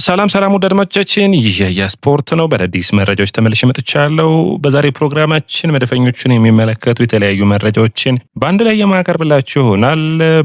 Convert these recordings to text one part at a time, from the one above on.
ሰላም ውድ አድማጮቻችን፣ ይህ የስፖርት ነው። በአዳዲስ መረጃዎች ተመልሼ መጥቻለሁ። በዛሬ ፕሮግራማችን መደፈኞችን የሚመለከቱ የተለያዩ መረጃዎችን በአንድ ላይ የማቀርብላችሁ ይሆናል።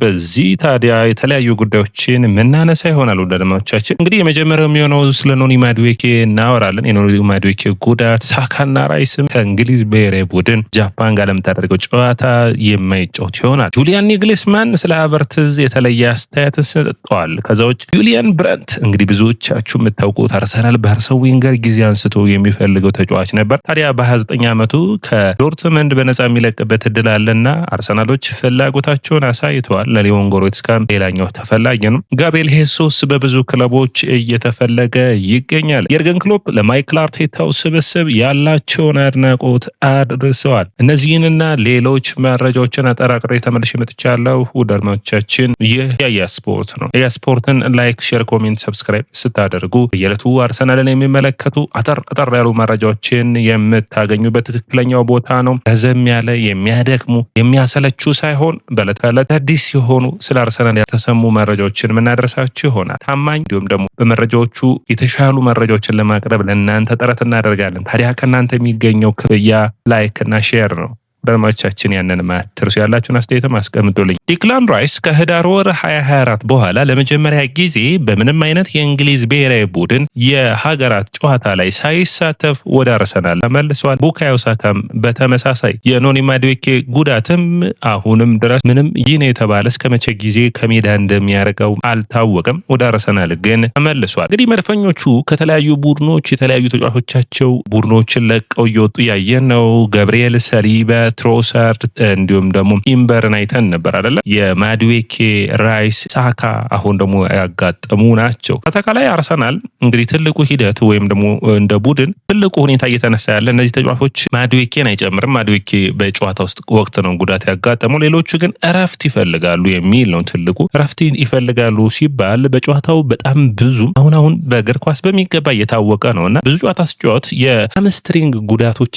በዚህ ታዲያ የተለያዩ ጉዳዮችን የምናነሳ ይሆናል። ውድ አድማጮቻችን፣ እንግዲህ የመጀመሪያው የሚሆነው ስለ ኖኒ ማዱዌኬ እናወራለን። የኖኒ ማዱዌኬ ጉዳት፣ ሳካና ራይስም ከእንግሊዝ ብሔራዊ ቡድን ጃፓን ጋር ለምታደርገው ጨዋታ የማይጫወት ይሆናል። ጁሊያን ኒግልስማን ስለ ሃቨርትዝ የተለየ አስተያየትን ሰጥተዋል። ከዛ ውጭ ዩሊያን ብራንት እንግዲህ ብዙዎቻችሁ የምታውቁት አርሰናል በአርሰን ዌንገር ጊዜ አንስቶ የሚፈልገው ተጫዋች ነበር። ታዲያ በ29 ዓመቱ ከዶርትመንድ በነፃ የሚለቅበት እድል አለና አርሰናሎች ፍላጎታቸውን አሳይተዋል። ለሊዮን ጎሬትስካም ሌላኛው ተፈላጊ ነው። ጋብሪኤል ሄሱስ በብዙ ክለቦች እየተፈለገ ይገኛል። የርገን ክሎፕ ለማይክል አርቴታው ስብስብ ያላቸውን አድናቆት አድርሰዋል። እነዚህንና ሌሎች መረጃዎችን አጠራቅሬ ተመልሼ መጥቻለሁ። ውድ አድማጮቻችን፣ ይህ ያያ ስፖርት ነው። ያያ ስፖርትን ላይክ፣ ሼር፣ ኮሜንት፣ ሰብስክራይብ ስታደርጉ የዕለቱ አርሰናልን የሚመለከቱ አጠር ያሉ መረጃዎችን የምታገኙበት ትክክለኛው ቦታ ነው። ረዘም ያለ የሚያደክሙ የሚያሰለቹ ሳይሆን በዕለት ከዕለት አዲስ የሆኑ ስለ አርሰናል ያልተሰሙ መረጃዎችን የምናደርሳችሁ ይሆናል። ታማኝ እንዲሁም ደግሞ በመረጃዎቹ የተሻሉ መረጃዎችን ለማቅረብ ለእናንተ ጥረት እናደርጋለን። ታዲያ ከእናንተ የሚገኘው ክፍያ ላይክ እና ሼር ነው። አድማጮቻችን፣ ያንን ማትርሱ ያላችሁን አስተያየት አስቀምጡልኝ። ዲክላን ራይስ ከህዳር ወር 2024 በኋላ ለመጀመሪያ ጊዜ በምንም አይነት የእንግሊዝ ብሔራዊ ቡድን የሀገራት ጨዋታ ላይ ሳይሳተፍ ወደ አርሰናል ተመልሷል። ቡካዮ ሳካም በተመሳሳይ የኖኒ ማዱዌኬ ጉዳትም አሁንም ድረስ ምንም ይህ ነው የተባለ እስከ መቼ ጊዜ ከሜዳ እንደሚያርቀው አልታወቀም። ወደ አርሰናል ግን ተመልሷል። እንግዲህ መድፈኞቹ ከተለያዩ ቡድኖች የተለያዩ ተጫዋቾቻቸው ቡድኖችን ለቀው እየወጡ ያየን ነው። ገብርኤል ሰሊባ፣ ትሮሳርድ እንዲሁም ደግሞ ቲምበርን አይተን ነበር አይደለ? የማዱዌኬ፣ ራይስ፣ ሳካ አሁን ደግሞ ያጋጠሙ ናቸው። አጠቃላይ አርሰናል እንግዲህ ትልቁ ሂደት ወይም ደግሞ እንደ ቡድን ትልቁ ሁኔታ እየተነሳ ያለ እነዚህ ተጫዋቾች ማዱዌኬን አይጨምርም። ማዱዌኬ በጨዋታ ውስጥ ወቅት ነው ጉዳት ያጋጠመው። ሌሎቹ ግን እረፍት ይፈልጋሉ የሚል ነው። ትልቁ እረፍት ይፈልጋሉ ሲባል በጨዋታው በጣም ብዙ አሁን በእግር ኳስ በሚገባ እየታወቀ ነው እና ብዙ ጨዋታ ሲጫወት የሃምስትሪንግ ጉዳቶች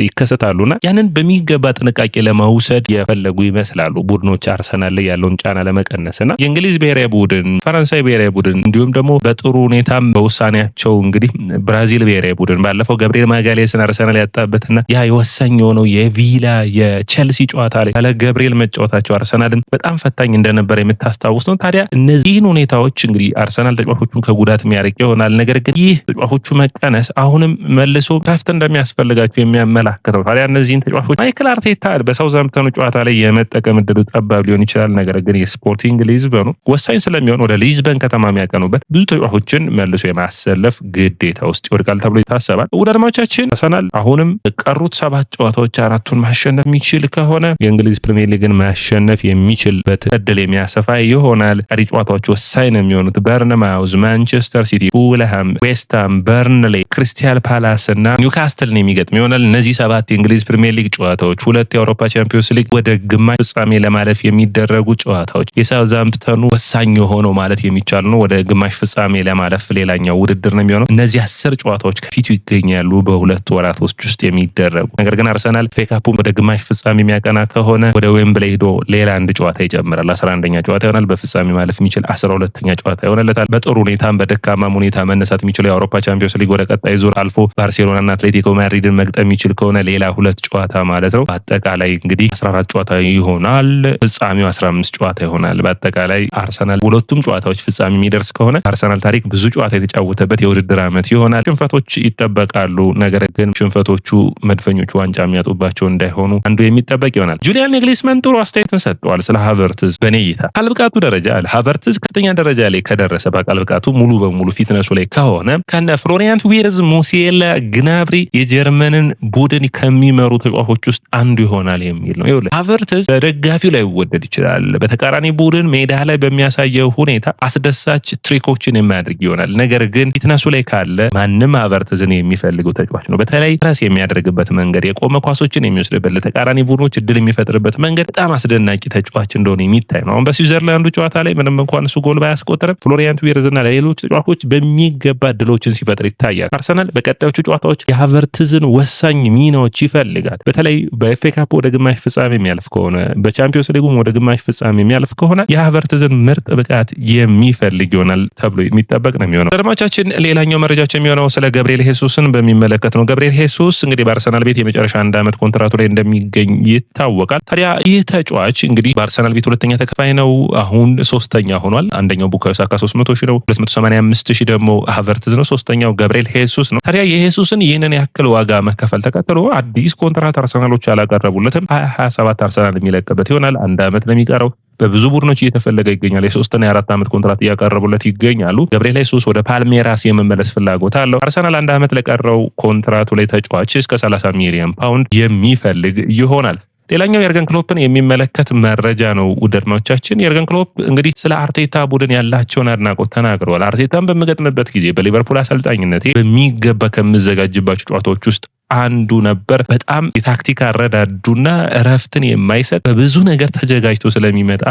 ይከሰታሉና ያንን በሚገባ ጥንቃቄ ለመውሰድ የፈለጉ ይመስላሉ ቡድኖች አርሰናል ላይ ያለውን ጫና ለመቀነስና የእንግሊዝ ብሔራዊ ቡድን፣ ፈረንሳይ ብሔራዊ ቡድን እንዲሁም ደግሞ በጥሩ ሁኔታም በውሳኔያቸው እንግዲህ ብራዚል ብሔራዊ ቡድን ባለፈው ገብርኤል ማጋሌስን አርሰናል ያጣበትና ያ የወሳኝ የሆነው የቪላ የቼልሲ ጨዋታ ላይ ያለ ገብርኤል መጫወታቸው አርሰናልን በጣም ፈታኝ እንደነበር የምታስታውስ ነው። ታዲያ እነዚህን ሁኔታዎች እንግዲህ አርሰናል ተጫዋቾቹን ከጉዳት የሚያርቅ ይሆናል። ነገር ግን ይህ ተጫዋቾቹ መቀነስ አሁንም መልሶ ረፍት እንደሚያስፈልጋቸው የሚያመላክተው ታዲያ እነዚህን ተጫዋቾች ማይክል አርቴታ በሳውዛምፕተኑ ጨዋታ ላይ የመጠቀም እድሉ ጠባብ ሊሆን ይችላል። ነገር ግን የስፖርቲንግ ሊዝበኑ ወሳኝ ስለሚሆን ወደ ሊዝበን ከተማ የሚያቀኑበት ብዙ ተጫዋቾችን መልሶ የማሰለፍ ግዴታ ውስጥ ይወድቃል ተብሎ ይታሰባል። ውድ አድማጮቻችን፣ አርሰናል አሁንም ቀሩት 7 ጨዋታዎች 4ቱን ማሸነፍ የሚችል ከሆነ የእንግሊዝ ፕሪሚየር ሊግን ማሸነፍ የሚችልበት እድል የሚያሰፋ ይሆናል። ቀሪ ጨዋታዎች ወሳኝ ነው የሚሆኑት። በርንማውዝ፣ ማንቸስተር ሲቲ፣ ፉልሃም፣ ዌስትሃም፣ በርንሌ፣ ክሪስታል ፓላስ እና ኒውካስትልን የሚገጥም ይሆናል። እነዚህ 7 የእንግሊዝ ፕሪሚየር ሊግ ጨዋታዎች፣ 2 የአውሮፓ ቻምፒዮንስ ሊግ ወደ ግማሽ ፍጻሜ ለማለፍ የሚደረጉ ጨዋታዎች፣ የሳውዛምፕተኑ ወሳኝ የሆነው ማለት የሚቻል ነው ወደ ግማሽ ፍጻሜ ለማለፍ ሌላኛው ውድድር ነው የሚሆነው። እነዚህ 10 ጨዋታዎች ከፊቱ ይገኛሉ በሁለት ወራቶች ውስጥ የሚደረጉ። ነገር ግን አርሰናል ፌካፑን ወደ ግማሽ ፍጻሜ የሚያቀና ከሆነ ወደ ዌምብሌይ ሄዶ ሌላ አንድ ጨዋታ ይጨምራል። 11ኛ ጨዋታ ይሆናል። በፍጻሜ ማለፍ የሚችል 12ኛ ጨዋታ ይሆንለታል። በጥሩ ሁኔታም በደካማም ሁኔታ መነሳት የሚችለው የአውሮፓ ቻምፒዮንስ ሊግ ወደ ቀጣይ ዙር አልፎ ባርሴሎናና አትሌቲኮ ማድሪድን መግጠም የሚችል ከሆነ ሌላ 2 ጨዋታ ማለት ነው። በአጠቃላይ እንግዲህ 14 ጨዋታ ይሆናል። ፍጻሜው 15 ጨዋታ ይሆናል። በአጠቃላይ አርሰናል ሁለቱም ጨዋታዎች ፍጻሜ የሚደርስ ከሆነ አርሰናል ታሪክ ብዙ ጨዋታ የተጫወተበት የውድድር ዓመት ይሆናል። ሽንፈቶች ይጠበቃሉ። ነገር ግን ሽንፈቶቹ መድፈኞቹ ዋንጫ የሚያጡባቸው እንዳይሆኑ አንዱ የሚጠበቅ ይሆናል። ጁሊያን ኒግልስማን ጥሩ አስተያየትን ሰጥተዋል ስለ ሃቨርትዝ። በኔ እይታ ቃል ብቃቱ ደረጃ ሃቨርትዝ ከፍተኛ ደረጃ ላይ ከደረሰ በቃል ብቃቱ ሙሉ በሙሉ ፊትነሱ ላይ ከሆነ ከነ ፍሎሪያን ዊርዝ፣ ሙሲየላ፣ ግናብሪ የጀርመንን ቡድን ከሚመሩ ተጫዋቾች ውስጥ አንዱ ይሆናል የሚል ነው። ይኸውልህ ሃቨርትዝ በደጋፊው ላይ ይወደድ ይችላል። በተቃራኒ ቡድን ሜዳ ላይ በሚያሳየው ሁኔታ አስደሳች ትሪኮችን የሚያደርግ ይሆናል። ነገር ግን ፊትነሱ ላይ ካለ ማንም ሃቨርትዝን የሚፈልገው ተጫዋች ነው። በተለይ ፕረስ የሚያደርግበት መንገድ፣ የቆመ ኳሶችን የሚወስድበት፣ ለተቃራኒ ቡድኖች እድል የሚፈጥርበት መንገድ በጣም አስደናቂ ተጫዋች እንደሆነ የሚታይ ነው። አሁን በስዊዘርላንዱ ጨዋታ ላይ ምንም እንኳን እሱ ጎል ባያስቆጥርም ፍሎሪያን ዊርዝ እና ሌሎች ተጫዋቾች በሚገባ እድሎችን ሲፈጥር ይታያል። አርሰናል በቀጣዮቹ ጨዋታዎች የሃቨርትዝን ወሳኝ ሚናዎች ይፈልጋል። በተለይ በኤፍኤ ካፕ ወደ ግማሽ ፍጻሜ የሚያልፍ ከሆነ በቻምፒዮንስ ሊጉም ወደ ግማሽ ፍጻሜ የሚያልፍ ከሆነ የሃቨርትዝን ምርጥ ብቃት የሚፈልግ ይሆናል ተብሎ የሚጠበቅ ነው የሚሆነው። አድማጮቻችን ሌላኛው መረጃችን የሚሆነው ስለ ገብርኤል ሄሱስን በሚመለከት ነው። ገብርኤል ሄሱስ እንግዲህ በአርሰናል ቤት የመጨረሻ 1 ዓመት ኮንትራቱ ላይ እንደሚገኝ ይታወቃል። ታዲያ ይህ ተጫዋች እንግዲህ በአርሰናል ቤት ሁለተኛ ተከፋይ ነው። አሁን ሶስተኛ ሆኗል። አንደኛው ቡካዮ ሳካ 300,000 ነው። 285,000 ደግሞ ሃቨርትዝ ነው። ሶስተኛው ገብርኤል ሄሱስ ነው። ታዲያ የሄሱስን ይህንን ያክል ዋጋ መከፈል ተከትሎ አዲስ ኮንትራት አርሰናሎች አላቀረቡለትም። 2027 አርሰናል የሚለቅበት ይሆናል። 1 ዓመት ለሚቀረው በብዙ ቡድኖች እየተፈለገ ይገኛል። የ3 እና የ4 ዓመት ኮንትራት እያቀረቡለት ይገኛሉ። ገብርኤል ሄሱስ ወደ ፓልሜራስ የመመለስ ፍላጎት አለው። አርሰናል 1 ዓመት ለቀረው ኮንትራቱ ላይ ተጫዋች እስከ 30 ሚሊዮን ፓውንድ የሚፈልግ ይሆናል። ሌላኛው የርገን ክሎፕን የሚመለከት መረጃ ነው። ውድ አድማጮቻችን የርገን ክሎፕ እንግዲህ ስለ አርቴታ ቡድን ያላቸውን አድናቆት ተናግረዋል። አርቴታን በምገጥምበት ጊዜ በሊቨርፑል አሰልጣኝነቴ በሚገባ ከምዘጋጅባቸው ጨዋታዎች ውስጥ አንዱ ነበር። በጣም የታክቲክ አረዳዱና እረፍትን የማይሰጥ በብዙ ነገር ተዘጋጅቶ ስለሚመጣ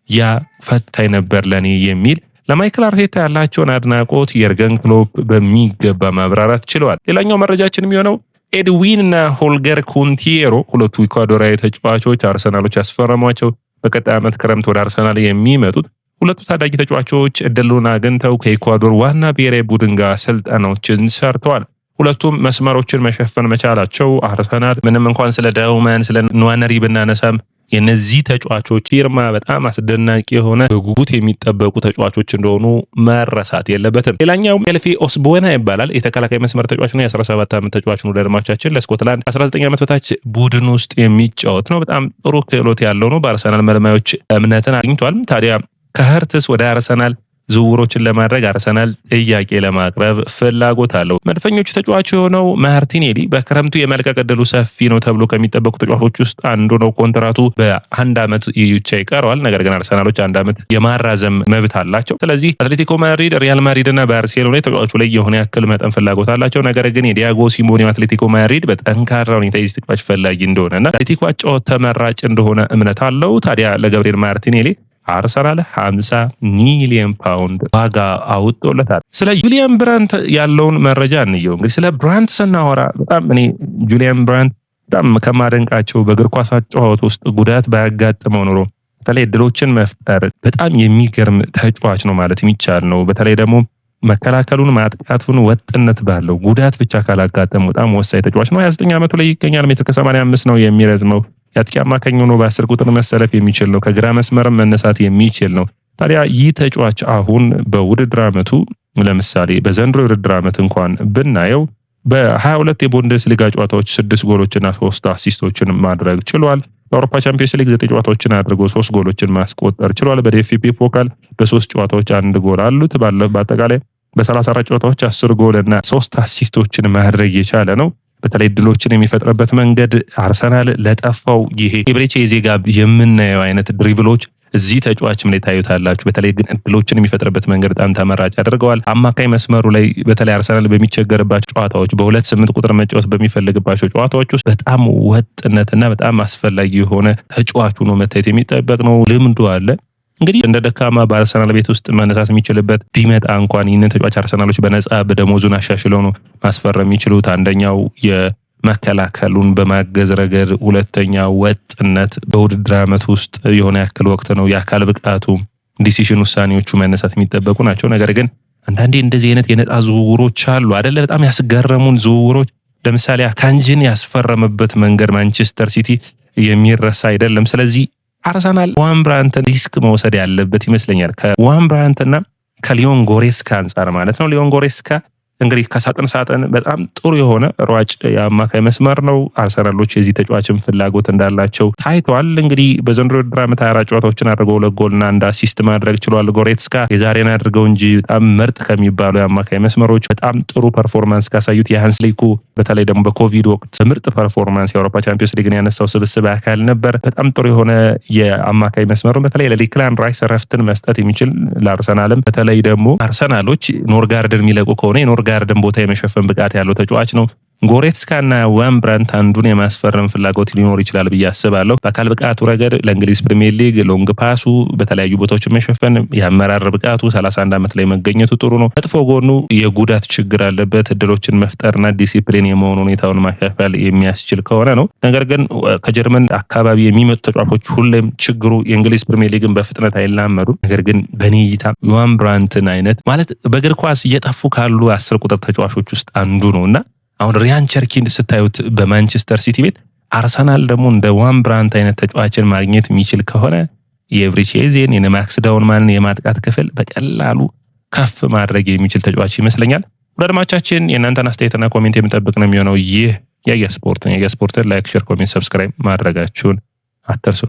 ያ ፈታኝ ነበር ለኔ የሚል ለማይክል አርቴታ ያላቸውን አድናቆት የርገን ክሎፕ በሚገባ ማብራራት ችለዋል። ሌላኛው መረጃችን የሚሆነው ኤድዊን እና ሆልገር ኩንቲየሮ ሁለቱ ኢኳዶራዊ ተጫዋቾች አርሰናሎች ያስፈረሟቸው በቀጣይ ዓመት ክረምት ወደ አርሰናል የሚመጡት ሁለቱ ታዳጊ ተጫዋቾች እድሉን አግኝተው ከኢኳዶር ዋና ብሔራዊ ቡድን ጋር ስልጠናዎችን ሰርተዋል። ሁለቱም መስመሮችን መሸፈን መቻላቸው አርሰናል ምንም እንኳን ስለ ዳውመን ስለ ንዋነሪ ብናነሳም የነዚህ ተጫዋቾች ፊርማ በጣም አስደናቂ የሆነ በጉጉት የሚጠበቁ ተጫዋቾች እንደሆኑ መረሳት የለበትም። ሌላኛው ኤልፊ ኦስቦና ይባላል። የተከላካይ መስመር ተጫዋች ነው። የ17 ዓመት ተጫዋች ነው። ለአድማጮቻችን ለስኮትላንድ 19 ዓመት በታች ቡድን ውስጥ የሚጫወት ነው። በጣም ጥሩ ክህሎት ያለው ነው። በአርሰናል መልማዮች እምነትን አግኝቷል። ታዲያ ከህርትስ ወደ አርሰናል ዝውውሮችን ለማድረግ አርሰናል ጥያቄ ለማቅረብ ፍላጎት አለው። መድፈኞቹ ተጫዋች የሆነው ማርቲኔሊ በክረምቱ የመልቀቅ ዕድሉ ሰፊ ነው ተብሎ ከሚጠበቁ ተጫዋቾች ውስጥ አንዱ ነው። ኮንትራቱ በ1 ዓመት ብቻ ይቀረዋል። ነገር ግን አርሰናሎች 1 ዓመት የማራዘም መብት አላቸው። ስለዚህ አትሌቲኮ ማድሪድ፣ ሪያል ማድሪድ እና ባርሴሎና ተጫዋቹ ላይ የሆነ ያክል መጠን ፍላጎት አላቸው። ነገር ግን የዲያጎ ሲሞኔ አትሌቲኮ ማድሪድ በጠንካራ ሁኔታ የዚህ ተጫዋች ፈላጊ እንደሆነና አትሌቲኮ አጫወት ተመራጭ እንደሆነ እምነት አለው። ታዲያ ለገብርኤል ማርቲኔሊ አርሰናል 50 ሚሊዮን ፓውንድ ዋጋ አውጥቶለታል። ስለ ጁሊያን ብራንት ያለውን መረጃ እንየው። እንግዲህ ስለ ብራንት ስናወራ በጣም እኔ ጁሊያን ብራንት በጣም ከማደንቃቸው በእግር ኳስ አጨዋወት ውስጥ ጉዳት ባያጋጥመው ኖሮ በተለይ እድሎችን መፍጠር በጣም የሚገርም ተጫዋች ነው ማለት የሚቻል ነው። በተለይ ደግሞ መከላከሉን ማጥቃቱን ወጥነት ባለው ጉዳት ብቻ ካላጋጠመው በጣም ወሳኝ ተጫዋች ነው። 29 ዓመቱ ላይ ይገኛል። 1.85 ነው የሚረዝመው። የአጥቂ አማካኝ ሆኖ በ10 ቁጥር መሰለፍ የሚችል ነው። ከግራ መስመርም መነሳት የሚችል ነው። ታዲያ ይህ ተጫዋች አሁን በውድድር ዓመቱ ለምሳሌ በዘንድሮ የውድድር ዓመት እንኳን ብናየው በ22 የቡንደስሊጋ ጨዋታዎች 6 ጎሎችና 3 አሲስቶችን ማድረግ ችሏል። በአውሮፓ ቻምፒዮንስ ሊግ 9 ጨዋታዎችን አድርጎ 3 ጎሎችን ማስቆጠር ችሏል። በዲኤፍቢ ፖካል በ3 ጨዋታዎች 1 ጎል አሉት። በአጠቃላይ በ34 ጨዋታዎች 10 ጎል እና 3 አሲስቶችን ማድረግ የቻለ ነው። በተለይ ድሎችን የሚፈጥርበት መንገድ አርሰናል ለጠፋው ይሄ ኤብሬቺ የዜጋ የምናየው አይነት ድሪብሎች እዚህ ተጫዋችም ላይ ታዩታላችሁ። በተለይ ግን ድሎችን የሚፈጥርበት መንገድ በጣም ተመራጭ ያደርገዋል። አማካይ መስመሩ ላይ በተለይ አርሰናል በሚቸገርባቸው ጨዋታዎች በ2-8 ቁጥር መጫወት በሚፈልግባቸው ጨዋታዎች ውስጥ በጣም ወጥነትና በጣም አስፈላጊ የሆነ ተጫዋቹ ነው መታየት የሚጠበቅ ነው። ልምዱ አለ። እንግዲህ እንደ ደካማ በአርሰናል ቤት ውስጥ መነሳት የሚችልበት ቢመጣ እንኳን ይህንን ተጫዋች አርሰናሎች በነፃ በደሞዙን አሻሽለው ነው ማስፈረም የሚችሉት። አንደኛው የመከላከሉን በማገዝ ረገድ፣ ሁለተኛ ወጥነት በውድድር ዓመት ውስጥ የሆነ ያክል ወቅት ነው። የአካል ብቃቱ ዲሲሽን ውሳኔዎቹ መነሳት የሚጠበቁ ናቸው። ነገር ግን አንዳንዴ እንደዚህ አይነት የነፃ ዝውውሮች አሉ አይደለ? በጣም ያስገረሙን ዝውውሮች ለምሳሌ አካንጅን ያስፈረመበት መንገድ ማንቸስተር ሲቲ የሚረሳ አይደለም። ስለዚህ አርሰናል ዋን ብራንትን ሪስክ መውሰድ ያለበት ይመስለኛል። ከዋን ብራንትና ከሊዮን ጎሬስካ አንጻር ማለት ነው። ሊዮን ጎሬስካ እንግዲህ ከሳጥን ሳጥን በጣም ጥሩ የሆነ ሯጭ የአማካይ መስመር ነው። አርሰናሎች የዚህ ተጫዋችን ፍላጎት እንዳላቸው ታይቷል። እንግዲህ በዘንድሮ የውድድር ዓመት 24 ጨዋታዎችን አድርገው 2 ጎልና 1 አሲስት ማድረግ ችሏል። ጎሬትስካ የዛሬን አድርገው እንጂ በጣም ምርጥ ከሚባሉ የአማካይ መስመሮች በጣም ጥሩ ፐርፎርማንስ ካሳዩት የሃንስ ሊኩ በተለይ ደግሞ በኮቪድ ወቅት ምርጥ ፐርፎርማንስ የአውሮፓ ቻምፒዮንስ ሊግን ያነሳው ስብስብ አካል ነበር። በጣም ጥሩ የሆነ የአማካይ መስመሩ በተለይ ለዲክላን ራይስ ረፍትን መስጠት የሚችል ለአርሰናልም በተለይ ደግሞ አርሰናሎች ኖርጋርድን የሚለቁ ከሆነ ጋርደን ቦታ የመሸፈን ብቃት ያለው ተጫዋች ነው። ጎሬትስካና ዋን ብራንት አንዱን የማስፈረም ፍላጎት ሊኖር ይችላል ብዬ አስባለሁ። በአካል ብቃቱ ረገድ ለእንግሊዝ ፕሪሚየር ሊግ ሎንግ ፓሱ በተለያዩ ቦታዎች መሸፈን፣ የአመራር ብቃቱ 31 ዓመት ላይ መገኘቱ ጥሩ ነው። መጥፎ ጎኑ የጉዳት ችግር አለበት። እድሎችን መፍጠርና ዲሲፕሊን የመሆን ሁኔታውን ማሻሻል የሚያስችል ከሆነ ነው። ነገር ግን ከጀርመን አካባቢ የሚመጡ ተጫዋቾች ሁሌም ችግሩ የእንግሊዝ ፕሪሚየር ሊግን በፍጥነት አይላመዱም። ነገር ግን በኔ እይታ ዋን ብራንትን አይነት ማለት በእግር ኳስ እየጠፉ ካሉ 10 ቁጥር ተጫዋቾች ውስጥ አንዱ ነውና አሁን ሪያን ቸርኪን ስታዩት በማንቸስተር ሲቲ ቤት፣ አርሰናል ደግሞ እንደ ዋን ብራንት አይነት ተጫዋችን ማግኘት የሚችል ከሆነ የኤቭሪቺ ኤዜን የማክስ ዳውንማንን የማጥቃት ክፍል በቀላሉ ከፍ ማድረግ የሚችል ተጫዋች ይመስለኛል። ወደ አድማጮቻችን የእናንተን አስተያየትና ኮሜንት የምጠብቅ ነው የሚሆነው። ይህ ያያ ስፖርትን ላይክ፣ ሼር፣ ኮሜንት፣ ሰብስክራይብ ማድረጋችሁን አትርሱ።